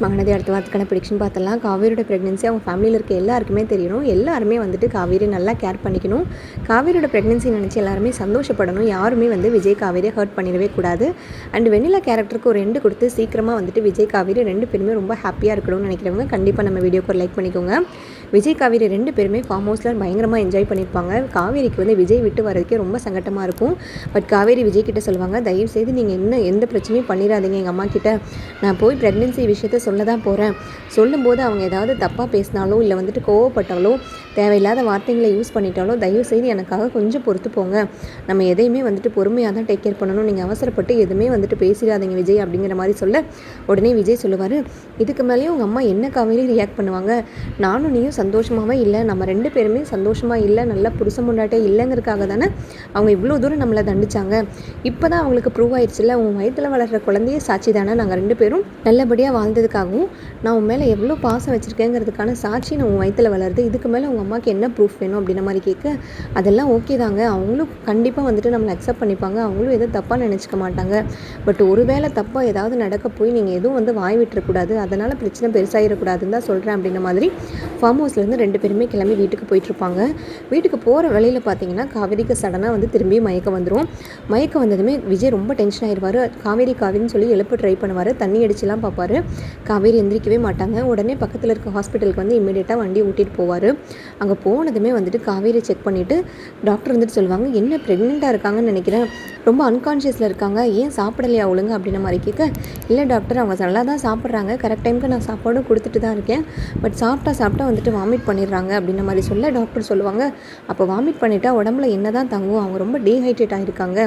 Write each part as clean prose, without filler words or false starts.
மகனதி அடுத்த வாரத்துக்கான ப்ரெடிக்ஷன் பார்த்தலாம். காவேரியோட ப்ரெக்னென்சி அவங்க ஃபேமிலியில் இருக்க எல்லாருக்குமே தெரியணும். எல்லாருமே வந்துட்டு காவேரி நல்லா கேர் பண்ணிக்கணும். காவேரியோட ப்ரெக்னென்சி நினச்சி எல்லாருமே சந்தோஷப்படணும். யாருமே வந்து விஜய் காவேரியை ஹர்ட் பண்ணிடவே கூடாது. அண்ட் வெண்ணிலா கேரக்டருக்கு ஒரு 2 கொடுத்து சீக்கிரமாக வந்துட்டு விஜய் காவேரி 2 பேருமே ரொம்ப ஹாப்பியாக இருக்கணும்னு நினைக்கிறவங்க கண்டிப்பாக நம்ம வீடியோக்கு ஒரு லைக் பண்ணிக்கோங்க. விஜய் காவேரி 2 பேருமே ஃபார்ம் ஹவுஸில் பயங்கரமாக என்ஜாய் பண்ணியிருப்பாங்க. காவேரிக்கு வந்து விஜய் விட்டு வரதுக்கே ரொம்ப சங்கட்டமாக இருக்கும். பட் காவேரி விஜய் கிட்ட சொல்லுவாங்க, தயவுசெய்து நீங்கள் எந்த பிரச்சனையும் பண்ணிடாதீங்க எங்கள் அம்மா கிட்ட. நான் போய் ப்ரெக்னென்சி விஷயத்த சொல்ல தான் போகிறேன். சொல்லும்போது அவங்க ஏதாவது தப்பாக பேசினாலோ இல்லை வந்துட்டு கோவப்பட்டாலோ தேவையில்லாத வார்த்தைகளை யூஸ் பண்ணிட்டாலோ தயவுசெய்து எனக்காக கொஞ்சம் பொறுத்து போங்க. நம்ம எதையுமே வந்துட்டு பொறுமையாக தான் டேக் கேர் பண்ணணும். நீங்கள் அவசரப்பட்டு எதுவுமே வந்துட்டு பேசிடாதீங்க விஜய் அப்படிங்கிற மாதிரி சொல்ல உடனே விஜய் சொல்லுவார், இதுக்கு மேலேயும் உங்கள் அம்மா என்ன காவேரி ரியாக்ட் பண்ணுவாங்க? நானும் நீயும் சந்தோஷமாகவே இல்லை, நம்ம 2 பேருமே சந்தோஷமாக இல்லை, நல்லா புருஷ முண்டாட்டே இல்லைங்கிறதுக்காக தானே அவங்க இவ்வளோ தூரம் நம்மளை தண்டிச்சாங்க. இப்போ தான் அவங்களுக்கு ப்ரூவ் ஆயிடுச்சுல்ல, உன் வயிற்றில் வளர்கிற குழந்தையே சாட்சி தானே. நாங்கள் 2 பேரும் நல்லபடியாக வாழ்ந்ததுக்காகவும் நான் உன் மேலே எவ்வளோ பாசம் வச்சுருக்கேங்கிறதுக்கான சாட்சி நான் உன் வயிற்றில் வளருது. இதுக்கு மேலே உங்கள் அம்மாவுக்கு என்ன ப்ரூஃப் வேணும் அப்படின்ற மாதிரி கேட்க, அதெல்லாம் ஓகே தாங்க, அவங்களும் கண்டிப்பாக வந்துட்டு நம்மளை அக்செப்ட் பண்ணிப்பாங்க, அவங்களும் எதுவும் தப்பாக நினச்சிக்க மாட்டாங்க. பட் ஒருவேளை தப்பாக ஏதாவது நடக்க போய் நீங்கள் எதுவும் வந்து வாய் விட்டுறக்கூடாது, அதனால் பிரச்சனை பெருசாகிடக்கூடாதுன்னு தான் சொல்கிறேன் அப்படின்ற மாதிரி ஃபார்ம் ஹவுஸ்லேருந்து 2 பேருமே கிளம்பி வீட்டுக்கு போயிட்டுருப்பாங்க. வீட்டுக்கு போகிற வழியில் பார்த்தீங்கன்னா காவேரிக்கு சடனாக வந்து திரும்பி மயக்கம் வந்துடும். மயக்கம் வந்ததுமே விஜய் ரொம்ப டென்ஷன் ஆகிடுவார். காவேரின்னு சொல்லி எழுப்ப ட்ரை பண்ணுவார். தண்ணி அடிச்சுலாம் பார்ப்பார். காவேரி எந்திரிக்கவே மாட்டாங்க. உடனே பக்கத்தில் இருக்க ஹாஸ்பிட்டலுக்கு வந்து இமீடியட்டாக வண்டி ஓட்டிகிட்டு போவார். அங்கே போனதுமே வந்துட்டு காவேரி செக் பண்ணிவிட்டு டாக்டர் வந்துட்டு சொல்லுவாங்க, என்ன ப்ரெக்னெண்ட்டாக இருக்காங்கன்னு நினைக்கிறேன், ரொம்ப அன்கான்ஷியஸில் இருக்காங்க, ஏன் சாப்பிடலையா ஒழுங்க அப்படின்ற மாதிரி கேட்க, இல்லை டாக்டர் அவங்க நல்லா தான் சாப்பிட்றாங்க, கரெக்ட் டைமுக்கு நான் சாப்பாடும் கொடுத்துட்டு தான் இருக்கேன், பட் சாப்பிட்டா வந்துட்டு வாமிட் பண்ணிடுறாங்க அப்படின்ற மாதிரி சொல்ல டாக்டர் சொல்லுவாங்க, அப்போ வாமிட் பண்ணிட்டா உடம்புல என்ன தான் தங்கும், அவங்க ரொம்ப டீஹைட்ரேட் ஆகிருக்காங்க,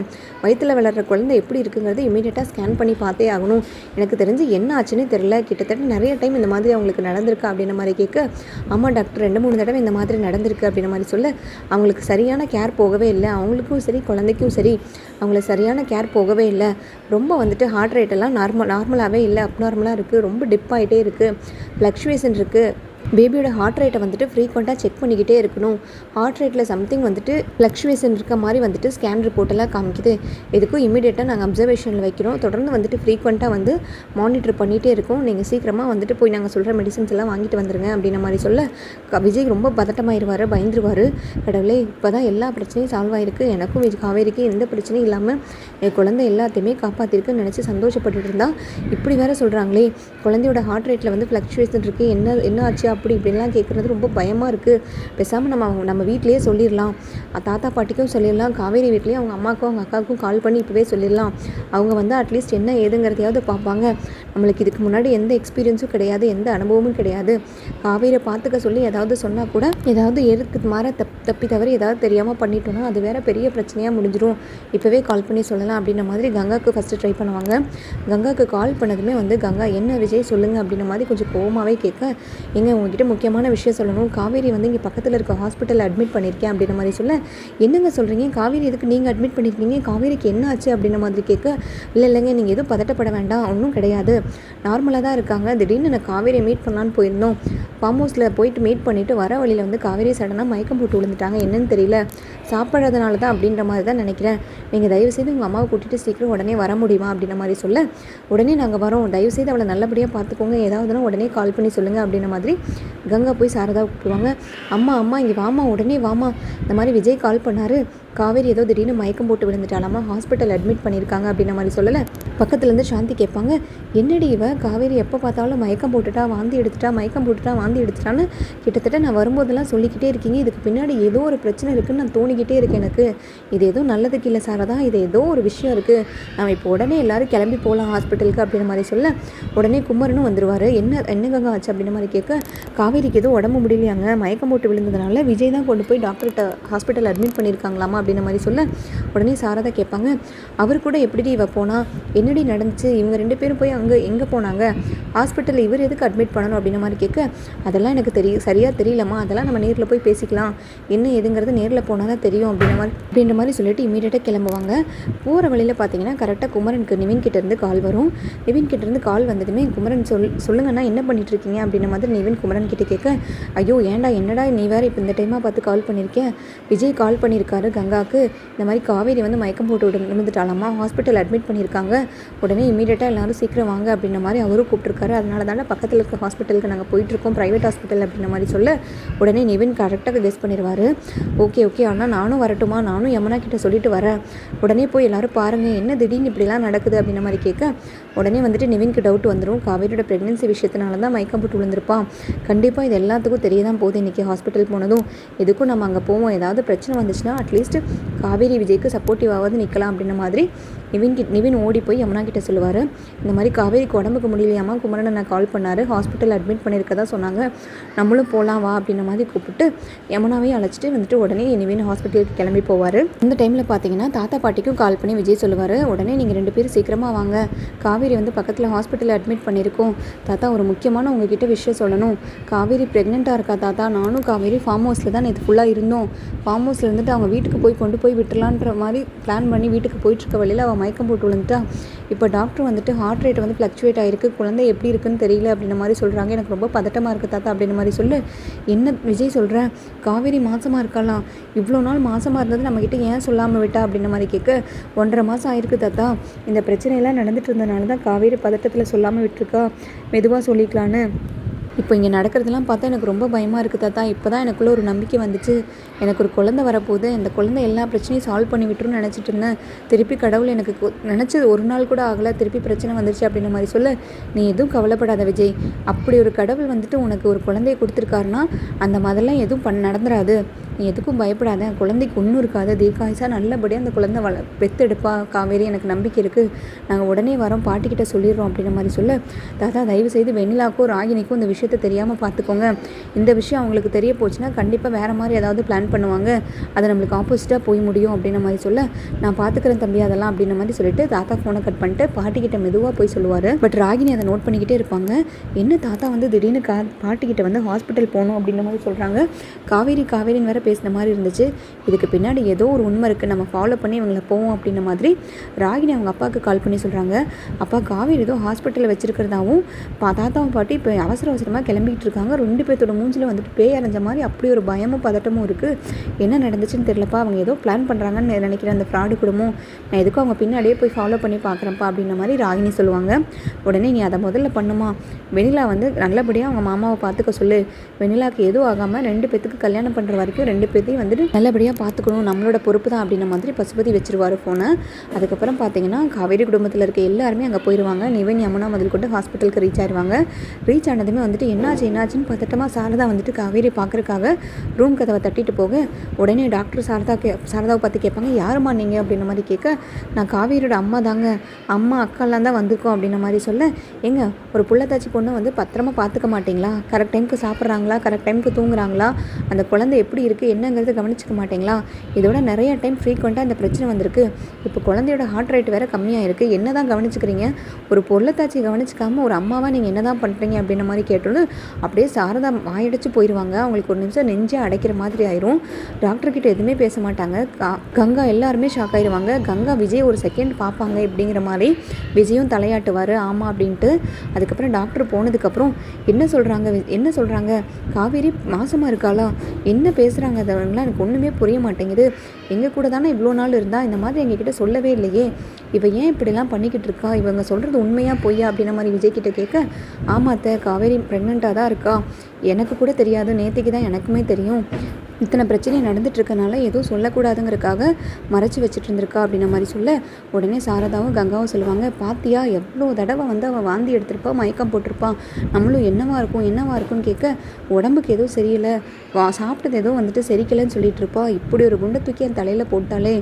வயிற்றில் வளர்கிற குழந்தை எப்படி இருக்குங்கிறது இமீடியட்டாக ஸ்கேன் பண்ணி பார்த்தே ஆகணும், எனக்கு தெரிஞ்சு என்ன ஆச்சுன்னு தெரியல, கிட்டத்தட்ட நிறைய டைம் இந்த மாதிரி அவங்களுக்கு நடந்திருக்கா அப்படின்ற மாதிரி கேட்க, ஆமாம் டாக்டர் 2-3 தடவை இந்த மாதிரி நடந்திருக்கு அப்படின்ற மாதிரி சொல்ல, அவங்களுக்கு சரியான கேர் போகவே இல்லை, அவங்களுக்கும் சரி குழந்தைக்கும் சரி அவங்கள சரியான கேர் போகவே இல்லை, ரொம்ப வந்துட்டு ஹார்ட் ரேட் எல்லாம் நார்மலாகவே இல்லை, அப்நார்மலாக இருக்குது, ரொம்ப டிப் ஆகிட்டே இருக்குது, ஃப்ளக்சுவேஷன் இருக்குது, பேபியோட ஹார்ட் ரேட்டை வந்துட்டு ஃப்ரீக்வெண்ட்டாக செக் பண்ணிக்கிட்டே இருக்கணும், ஹார்ட் ரேட்டில் சம்திங் வந்துட்டு ஃப்ளக்சுவேஷன் இருக்க மாதிரி வந்துட்டு ஸ்கேன் ரிப்போர்ட்டெல்லாம் காமிக்குது, எதுக்கும் இமீடியட்டாக நாங்கள் அப்சர்வேஷனில் வைக்கிறோம், தொடர்ந்து வந்துட்டு ஃப்ரீக்வெண்ட்டாக வந்து மானிட்டர் பண்ணிகிட்டே இருக்கோம், நீங்கள் சீக்கிரமாக வந்துட்டு போய் நாங்கள் சொல்கிற மெடிசன்ஸ் எல்லாம் வாங்கிட்டு வந்துருங்க அப்படின்ற மாதிரி சொல்ல விஜய் ரொம்ப பதட்டமாயிருவார், பயந்துருவார். கடவுளே இப்போ தான் எல்லா பிரச்சனையும் சால்வ் ஆகிருக்கு, எனக்கும் காவேரிக்கு எந்த பிரச்சனையும் இல்லாமல் என் குழந்தை எல்லாத்தையுமே காப்பாற்றிருக்குன்னு நினச்சி சந்தோஷப்பட்டுட்டு இருந்தால் இப்படி வேறு சொல்கிறாங்களே, குழந்தையோட ஹார்ட் ரேட்டில் வந்து ஃப்ளக்சுவேஷன் இருக்குது, என்ன ஆச்சு அப்படி இப்படின்லாம் கேட்குறது ரொம்ப பயமாக இருக்குது, பேசாமல் நம்ம வீட்லேயே சொல்லிடலாம், தாத்தா பாட்டிக்கும் சொல்லிடலாம், காவேரி வீட்லேயும் அவங்க அம்மாவுக்கும் அவங்க அக்காவுக்கும் கால் பண்ணி இப்போவே சொல்லிடலாம், அவங்க வந்து அட்லீஸ்ட் என்ன ஏதுங்கிறதையாவது பார்ப்பாங்க, நம்மளுக்கு இதுக்கு முன்னாடி எந்த எக்ஸ்பீரியன்ஸும் கிடையாது, எந்த அனுபவமும் கிடையாது, காவேரியை பார்த்துக்க சொல்லி ஏதாவது சொன்னால் கூட ஏதாவது எதுக்கு மாற தப்பி தவறி ஏதாவது தெரியாமல் பண்ணிட்டோன்னா அது வேறு பெரிய பிரச்சனையாக முடிஞ்சிடும், இப்போவே கால் பண்ணி சொல்லலாம் அப்படின்ற மாதிரி கங்காவுக்கு ஃபஸ்ட்டு ட்ரை பண்ணுவாங்க. கங்காவுக்கு கால் பண்ணதுமே வந்து கங்கா என்ன விஜய் சொல்லுங்கள் அப்படின்ற மாதிரி கொஞ்சம் கோவமாகவே கேட்க, எங்க உங்ககிட்ட முக்கியமான விஷயம் சொல்லணும், காவேரி வந்து இங்கே பக்கத்தில் இருக்க ஹாஸ்பிட்டலில் அட்மிட் பண்ணியிருக்கேன் அப்படின்ற மாதிரி சொல்ல, என்னங்க சொல்கிறீங்க, காவேரி எதுக்கு நீங்கள் அட்மிட் பண்ணியிருக்கீங்க, காவேரிக்கு என்ன ஆச்சு அப்படின்ற மாதிரி கேட்க, இல்லைங்க நீங்கள் எதுவும் பதட்டப்பட வேண்டாம், ஒன்றும் கிடையாது, நார்மலாக தான் இருக்காங்க, திடீர்னு நான் காவேரியை மீட் பண்ணலான்னு போயிருந்தோம், ஃபார்ம் ஹவுஸில் போயிட்டு மீட் பண்ணிவிட்டு வர வழியில் வந்து காவேரி சடனாக மயக்கம் போட்டு விழுந்துட்டாங்க, என்னன்னு தெரியல, சாப்பிட்றதுனால தான் அப்படின்ற மாதிரி தான் நினைக்கிறேன், நீங்கள் தயவுசெய்து உங்கள் அம்மாவை கூட்டிகிட்டு சீக்கிரம் உடனே வர முடியுமா அப்படின்ற மாதிரி சொல்ல, உடனே நாங்கள் வரோம், தயவுசெய்து அவளை நல்லபடியாக பார்த்துக்கோங்க, ஏதாவதுனா உடனே கால் பண்ணி சொல்லுங்கள் அப்படின்ற மாதிரி கங்கா போய் சாரதா கூப்பிடுவாங்க. அம்மா இங்கே வாமா, உடனே வாமா, இந்த மாதிரி விஜய் கால் பண்ணார், காவேரி ஏதோ திடீர்னு மயக்கம் போட்டு விழுந்துட்டாலாமா, ஹாஸ்பிட்டல் அட்மிட் பண்ணியிருக்காங்க அப்படின்ற மாதிரி சொல்லலை. பக்கத்துலேருந்து சாந்தி கேட்பாங்க, என்னடி இவ காவேரி எப்போ பார்த்தாலும் மயக்கம் போட்டுட்டா வாந்தி எடுத்துட்டான்னு கிட்டத்தட்ட நான் வரும்போதெல்லாம் சொல்லிக்கிட்டே இருக்கீங்க, இதுக்கு பின்னாடி ஏதோ ஒரு பிரச்சனை இருக்குதுன்னு நான் தோணிக்கிட்டே இருக்கேன், எனக்கு இது ஏதோ நல்லதுக்கு இல்லை சாரதா, இது ஏதோ ஒரு விஷயம் இருக்குது, நம்ம இப்போ உடனே எல்லோரும் கிளம்பி போகலாம் ஹாஸ்பிட்டலுக்கு அப்படின்ற மாதிரி சொல்ல, உடனே குமரனும் வந்துடுவார். என்ன கங்கா ஆச்சு அப்படின்ற மாதிரி கேட்க, காவேரிக்கு எதுவும் உடம்பு முடியலையாங்க, மயக்கம் போட்டு விழுந்ததுனால விஜய் தான் கொண்டு போய் டாக்டர்கிட்ட ஹாஸ்பிட்டல் அட்மிட் பண்ணியிருக்காங்களாமா அப்படின்ற மாதிரி சொல்ல, உடனே சாரதா கேட்பாங்க, அவர் கூட எப்படி இவ போனா, என்னடி நடந்துச்சு, இவங்க 2 பேரும் போய் அங்கே எங்கே போனாங்க, ஹாஸ்பிட்டலில் இவர் எதுக்கு அட்மிட் பண்ணணும் அப்படின்ற மாதிரி கேட்க, அதெல்லாம் எனக்கு சரியாக தெரியலம்மா, அதெல்லாம் நம்ம நேரில் போய் பேசிக்கலாம், என்ன எதுங்கிறது நேரில் போனால் தான் தெரியும் அப்படின்ற மாதிரி சொல்லிட்டு இமீடியட்டாக கிளம்புவாங்க. போகிற வழியில் பார்த்தீங்கன்னா கரெக்டாக குமரனுக்கு நிவின் கிட்டேருந்து கால் வரும். நிவின் கிட்டேருந்து கால் வந்ததுமே குமரன் சொல்லுங்கன்னா என்ன பண்ணிட்டுருக்கீங்க அப்படின்ற மாதிரி நிவின் குமரன் கிட்டே கேட்க, ஐயோ ஏன்டா என்னடா நீ வேறு இப்போ இந்த டைமாக பார்த்து கால் பண்ணியிருக்கேன், விஜய் கால் பண்ணியிருக்காரு, கங்காவுக்கு இந்த மாதிரி காவேரி வந்து மயக்கம் போட்டு விழுந்துட்டாலாமா, ஹாஸ்பிட்டல் அட்மிட் பண்ணியிருக்காங்க, உடனே இமீடியட்டாக எல்லோரும் சீக்கிரம் வாங்க அப்படின்ற மாதிரி அவரும் கூப்பிட்டுருக்காரு. அதனால தானே பக்கத்தில் இருக்க ஹாஸ்பிட்டலுக்கு நாங்கள் போயிட்டுருக்கோம், ப்ரைவேட் ஹாஸ்பிட்டல் அப்படின்ற மாதிரி சொல்ல உடனே நிவின் கரெக்டாக கெஸ் பண்ணிடுவார். ஓகே ஓகே ஆனால் நானும் வரட்டுமா, நானும் யமுனா கிட்ட சொல்லிட்டு வரேன், உடனே போய் எல்லோரும் பாருங்கள் என்ன திடீர்னு இப்படிலாம் நடக்குது அப்படின்ற மாதிரி கேட்க உடனே வந்துட்டு நிவின்க்கு டவுட் வந்துடும். காவேரியோட ப்ரெக்னென்சி விஷயத்தினால தான் மயக்கம் போட்டு விழுந்திருப்பான், கண்டிப்பாக இது எல்லாத்துக்கும் தெரிய தான் போகுது. இன்றைக்கி ஹாஸ்பிட்டல் போனதும் எதுக்கும் நம்ம அங்கே போவோம், ஏதாவது பிரச்சனை வந்துச்சுன்னா அட்லீஸ்ட் காவேரி விஜய்க்கு சப்போர்ட்டிவாவது நிற்கலாம் அப்படின்ற மாதிரி நிவின் ஓடி போய் யமுனா கிட்ட சொல்லுவார். இந்த மாதிரி காவேரிக்கு உடம்புக்கு முடியலையாமா, குமரன் நான் கால் பண்ணார், ஹாஸ்பிட்டல் அட்மிட் பண்ணியிருக்கதா சொன்னாங்க, நம்மளும் போகலாம் வா அப்படின்ற மாதிரி கூப்பிட்டு யமுனாவையும் அழைச்சிட்டு வந்துட்டு உடனே நிவின் ஹாஸ்பிட்டலுக்கு கிளம்பி போவார். இந்த டைமில் பார்த்தீங்கன்னா தாத்தா பாட்டிக்கும் கால் பண்ணி விஜய் சொல்லுவார், உடனே நீங்கள் 2 பேரும் சீக்கிரமாக வாங்க, காவேரி வந்து பக்கத்தில் ஹாஸ்பிட்டலில் அட்மிட் பண்ணியிருக்கோம் தாத்தா, ஒரு முக்கியமான உங்ககிட்ட விஷயம் சொல்லணும், காவேரி ப்ரெக்னெண்ட்டாக இருக்கா தாத்தா, நானும் காவேரி ஃபார்ம் ஹவுஸில் தான் நேற்று ஃபுல்லாக இருந்தோம், ஃபார்ம் ஹவுஸில் இருந்துட்டு அவங்க வீட்டுக்கு போய் கொண்டு போய் விட்டுலான்ற மாதிரி பிளான் பண்ணி வீட்டுக்கு போயிட்டுருக்க வழியில் அவள் மயக்கம் போட்டு விழுந்துட்டா, இப்போ டாக்டர் வந்துட்டு ஹார்ட் ரேட் வந்து ஃப்ளக்சுவேட் ஆகிருக்கு, குழந்தை எப்படி இருக்குன்னு தெரியல அப்படின்ற மாதிரி சொல்கிறாங்க, எனக்கு ரொம்ப பதட்டமாக இருக்குது தாத்தா அப்படின்ற மாதிரி சொல்லு. என்ன விஜய் சொல்கிறேன், காவேரி மாசமாக இருக்கலாம், இவ்வளோ நாள் மாசமாக இருந்தது நம்மக்கிட்ட ஏன் சொல்லாமல் விட்டா அப்படின்ற மாதிரி கேட்க 1.5 மாதம் ஆயிருக்கு தாத்தா, இந்த பிரச்சனையெல்லாம் நடந்துட்டு இருந்தனால தான் காவேரி பதட்டத்தில் சொல்லாமல் விட்டுருக்கா, மெதுவாக சொல்லிக்கலான்னு. இப்போ இங்கே நடக்கிறதெல்லாம் பார்த்தா எனக்கு ரொம்ப பயமாக இருக்குது தாத்தா, இப்போ தான் எனக்குள்ளே ஒரு நம்பிக்கை வந்துச்சு, எனக்கு ஒரு குழந்தை வரப்போகுது, அந்த குழந்தை எல்லா பிரச்சனையும் சால்வ் பண்ணி விட்டுருன்னு நினச்சிட்டு இருந்தேன், திருப்பி கடவுள் எனக்கு நினச்சது ஒரு நாள் கூட ஆகலை, திருப்பி பிரச்சனை வந்துருச்சு அப்படின்ற மாதிரி சொல்ல, நீ எதுவும் கவலைப்படாத விஜய், அப்படி ஒரு கடவுள் வந்துட்டு உனக்கு ஒரு குழந்தையை கொடுத்துருக்காருன்னா அந்த மாதிரிலாம் எதுவும் நடந்துடாது, நீ எதுக்கும் பயப்படாத, குழந்தைக்கு ஒன்றும் இருக்காது, தீர்க்காயுசா நல்லபடியாக அந்த குழந்தை பெற்றெடுப்பா காவேரி, எனக்கு நம்பிக்கை இருக்குது, நாங்கள் உடனே வரோம், பாட்டிக்கிட்ட சொல்லிடுறோம் அப்படின்ற மாதிரி சொல்ல, தாத்தா தயவுசெய்து வெண்ணிலாக்கும் ராகினிக்கும் இந்த விஷயத்தை தெரியாமல் பார்த்துக்கோங்க, இந்த விஷயம் அவங்களுக்கு தெரிய போச்சுன்னா கண்டிப்பாக வேறு மாதிரி ஏதாவது பிளான் பண்ணுவாங்க, அதை நம்மளுக்கு ஆப்போசிட்டாக போய் முடியும் அப்படின்ற மாதிரி சொல்ல, நான் பார்த்துக்கிறேன் தம்பி அதெல்லாம் அப்படின்ற மாதிரி சொல்லிட்டு தாத்தா ஃபோனை கட் பண்ணிட்டு பாட்டிக்கிட்ட மெதுவாக போய் சொல்லுவார். பட் ராகினி அதை நோட் பண்ணிக்கிட்டே இருப்பாங்க, என்ன தாத்தா வந்து திடீர்னு பாட்டிக்கிட்ட வந்து ஹாஸ்பிட்டல் போகணும் அப்படின்ற மாதிரி சொல்கிறாங்க, காவேரின்னு வேறு பேசின மாதிரி இருந்துச்சு, இதுக்கு பின்னாடி ஏதோ ஒரு உண்மை இருக்குது, நம்ம ஃபாலோ பண்ணி இவங்களை போவோம் அப்படின்ற மாதிரி ராகினி அவங்க அப்பாவுக்கு கால் பண்ணி சொல்கிறாங்க. அப்பா காவேரி ஏதோ ஹாஸ்பிட்டலில் வச்சுருக்கிறதாவும் தாத்தாவும் பாட்டி இப்போ அவசரமாக கிளம்பிக்கிட்டு இருக்காங்க, 2 பேர்த்தோட மூஞ்சில் வந்துட்டு பேய் அரைஞ்ச மாதிரி அப்படி ஒரு பயமும் பதட்டமும் இருக்குது, என்ன நடந்துச்சுன்னு தெரியலப்பா, அவங்க ஏதோ பிளான் பண்ணுறாங்கன்னு நினைக்கிறேன் அந்த ஃப்ராடு குடும்பம், நான் எதுக்கும் அவங்க பின்னாடியே போய் ஃபாலோ பண்ணி பார்க்குறேன்ப்பா அப்படின்ற மாதிரி ராகினி சொல்லுவாங்க. உடனே நீ அதை முதல்ல பண்ணுமா, வெண்ணிலா வந்து நல்லபடியாக அவங்க மாமாவை பார்த்துக்க சொல்லு, வெண்ணிலாவுக்கு எதுவும் ஆகாமல் 2 பேத்துக்கு கல்யாணம் பண்ணுற வரைக்கும் 2 பேர்த்தையும் வந்துட்டு நல்லபடியாக பார்த்துக்கணும், நம்மளோட பொறுப்பு தான் அப்படின்ற மாதிரி பசுபதி வச்சிருவார் ஃபோனை. அதுக்கப்புறம் பார்த்தீங்கன்னா காவேரி குடும்பத்தில் இருக்க எல்லாருமே அங்கே போயிடுவாங்க, நிவின் யமுனா முதல் கொண்டு ஹாஸ்பிட்டலுக்கு ரீச் ஆயிடுவாங்க. ரீச் ஆனதுமே வந்துட்டு என்னாச்சுன்னு பதட்டமாக சாரதா வந்துட்டு காவேரி பார்க்குறக்காக ரூம் கதவை தட்டிட்டு போக உடனே டாக்டர் சாரதாவை பார்த்து கேட்பாங்க, யாருமா நீங்கள் அப்படின்ற மாதிரி கேட்க, நான் காவேரியோட அம்மா தாங்க, அம்மா அக்காலாம் தான் வந்திருக்கோம் அப்படின்ற மாதிரி சொல்ல, எங்க ஒரு புள்ளத்தாச்சி பொண்ணு வந்து பத்திரமா பார்த்துக்க மாட்டிங்களா, கரெக்ட் டைமுக்கு சாப்பிட்றாங்களா, கரெக்ட் டைமுக்கு தூங்குறாங்களா, அந்த குழந்தை எப்படி இருக்குது என்னங்கிறது கவனிச்சிக்க மாட்டிங்களா, இதோட நிறைய டைம் ஃப்ரீக்வெண்ட்டாக இந்த பிரச்சனை வந்திருக்கு, இப்போ குழந்தையோட ஹார்ட் ரேட் வேறு கம்மியாக இருக்குது, என்ன தான் கவனிச்சுக்கிறீங்க, ஒரு பொருளத்தாச்சி கவனிச்சிக்காமல் ஒரு அம்மாவாக நீங்கள் என்ன தான் பண்ணுறீங்க அப்படின்ற மாதிரி கேட்டோன்னு அப்படியே சாரதா வாயடிச்சு போயிடுவாங்க. அவங்களுக்கு ஒரு நிமிஷம் நெஞ்சே அடைக்கிற மாதிரி ஆயிரும். டாக்டர்கிட்ட எதுவுமே பேச மாட்டாங்க. கங்கா எல்லாருமே ஷாக் ஆயிடுவாங்க. கங்கா விஜய் ஒரு செகண்ட் பார்ப்பாங்க இப்படிங்கிற மாதிரி விஜயும் தலையாட்டுவார் ஆமாம் அப்படின்ட்டு. அதுக்கப்புறம் டாக்டர் போனதுக்கப்புறம் என்ன சொல்கிறாங்க காவேரி மாசமாக இருக்காளா, என்ன பேசுகிறாங்க அதெல்லாம் எனக்கு ஒன்றுமே புரிய மாட்டேங்குது, எங்கள் கூட தானே இவ்வளோ நாள் இருந்தா, இந்த மாதிரி எங்ககிட்ட சொல்லவே இல்லையே, இவ ஏன் இப்படிலாம் பண்ணிக்கிட்டு இருக்கா, இவங்க சொல்கிறது உண்மையாக பொய்யா அப்படின்ற மாதிரி விஜய் கிட்ட கேட்க, ஆமாத்த காவேரி ப்ரெக்னெண்ட்டாக தான் இருக்கா, எனக்கு கூட தெரியாது, நேற்றுக்கு தான் எனக்குமே தெரியும், இத்தனை பிரச்சனை நடந்துட்டுருக்கனால எதுவும் சொல்லக்கூடாதுங்கிறதுக்காக மறைச்சி வச்சுட்டு இருந்திருக்கா அப்படின்ற மாதிரி சொல்ல, உடனே சாரதாவும் கங்காவும் சொல்லுவாங்க, பாத்தியா எவ்வளோ தடவை வந்து அவள் வாந்தி எடுத்திருப்பா, மயக்கம் போட்டிருப்பான், நம்மளும் என்னவா இருக்கும்னு கேட்க, உடம்புக்கு எதுவும் சரியில்லை, சாப்பிட்டது எதுவும் வந்துட்டு செரிக்கலைன்னு சொல்லிட்டு இருப்பா, இப்படி ஒரு குண்டை தூக்கி என் தலையில் போட்டாலே,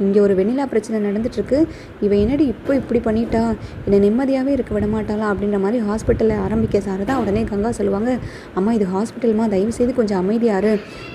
இங்கே ஒரு வெண்ணிலா பிரச்சனை நடந்துட்டுருக்கு, இவன் என்னடி இப்போ இப்படி பண்ணிட்டா, என்னை நிம்மதியாகவே இருக்க விட மாட்டாளா அப்படின்ற மாதிரி ஹாஸ்பிட்டலில் ஆரம்பிக்க சாரதா. உடனே கங்கா சொல்லுவாங்க, அம்மா இது ஹாஸ்பிட்டல்மா, தயவுசெய்து கொஞ்சம் அமைதியாரு,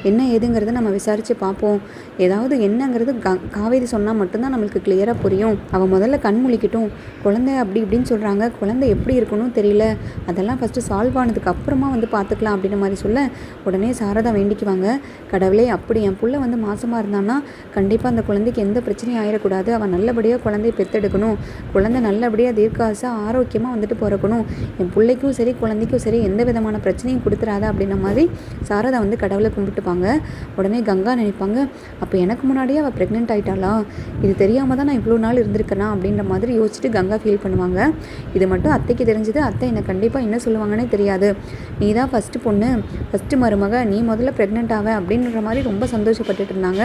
என்ன ஏதுங்கிறத நம்ம விசாரித்து பார்ப்போம், ஏதாவது என்னங்கிறது காவேரி சொன்னால் மட்டும்தான் நம்மளுக்கு கிளியராக புரியும், அவள் முதல்ல கண் முழிக்கட்டும், குழந்தை அப்படி இப்படின்னு சொல்கிறாங்க, குழந்தை எப்படி இருக்கணும் தெரியல, அதெல்லாம் ஃபஸ்ட்டு சால்வ் ஆனதுக்கு அப்புறமா வந்து பார்த்துக்கலாம் அப்படின்ற மாதிரி சொல்ல, உடனே சாரதா வேண்டிக்குவாங்க, கடவுளே அப்படி என் புள்ள வந்து மாசமாக இருந்தான்னா கண்டிப்பாக அந்த குழந்தைக்கு எந்த பிரச்சனையும் ஆயிடக்கூடாது, அவன் நல்லபடியாக குழந்தைய பெற்றெடுக்கணும், குழந்தை நல்லபடியாக தீர்க்காசாக ஆரோக்கியமாக வந்துட்டு பிறக்கணும், என் பிள்ளைக்கும் சரி குழந்தைக்கும் சரி எந்த விதமான பிரச்சனையும் கொடுத்துறாத அப்படின்ற மாதிரி சாரதா வந்து கடவுளை கும்பிட்டுப்பாங்க. உடனே கங்கா நினைப்பாங்க, அப்போ எனக்கு முன்னாடியே அவள் ப்ரெக்னென்ட் ஆகிட்டாளா, இது தெரியாமல் தான் நான் இவ்வளோ நாள் இருந்திருக்கேனா அப்படின்ற மாதிரி யோசிச்சுட்டு கங்கா ஃபீல் பண்ணுவாங்க. இது மட்டும் அத்தைக்கு தெரிஞ்சது, அத்தை என்னை கண்டிப்பாக என்ன சொல்லுவாங்கன்னே தெரியாது, நீ தான் ஃபஸ்ட்டு பொண்ணு, ஃபஸ்ட்டு மருமக, நீ முதல்ல ப்ரெக்னென்ட் ஆவ அப்படின்ற மாதிரி ரொம்ப சந்தோஷப்பட்டுட்டு இருந்தாங்க.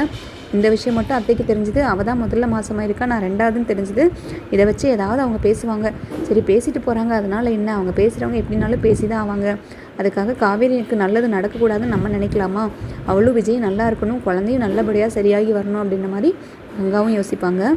இந்த விஷயம் மட்டும் அத்தைக்கு தெரிஞ்சுது, அவள் தான் முதல்ல மாசமாக இருக்கா, நான் ரெண்டாவதுன்னு தெரிஞ்சுது. இதை வச்சு ஏதாவது அவங்க பேசுவாங்க. சரி பேசிட்டு போகிறாங்க, அதனால் என்ன, அவங்க பேசுகிறவங்க எப்படினாலும் பேசி தான் ஆவாங்க. அதுக்காக காவேரிக்கு நல்லது நடக்கக்கூடாதுன்னு நம்ம நினைக்கலாமா, அவளும் விஜய் நல்லா இருக்கணும், குழந்தையும் நல்லபடியாக சரியாகி வரணும் அப்படின்ற மாதிரி கங்காவும் யோசிப்பாங்க.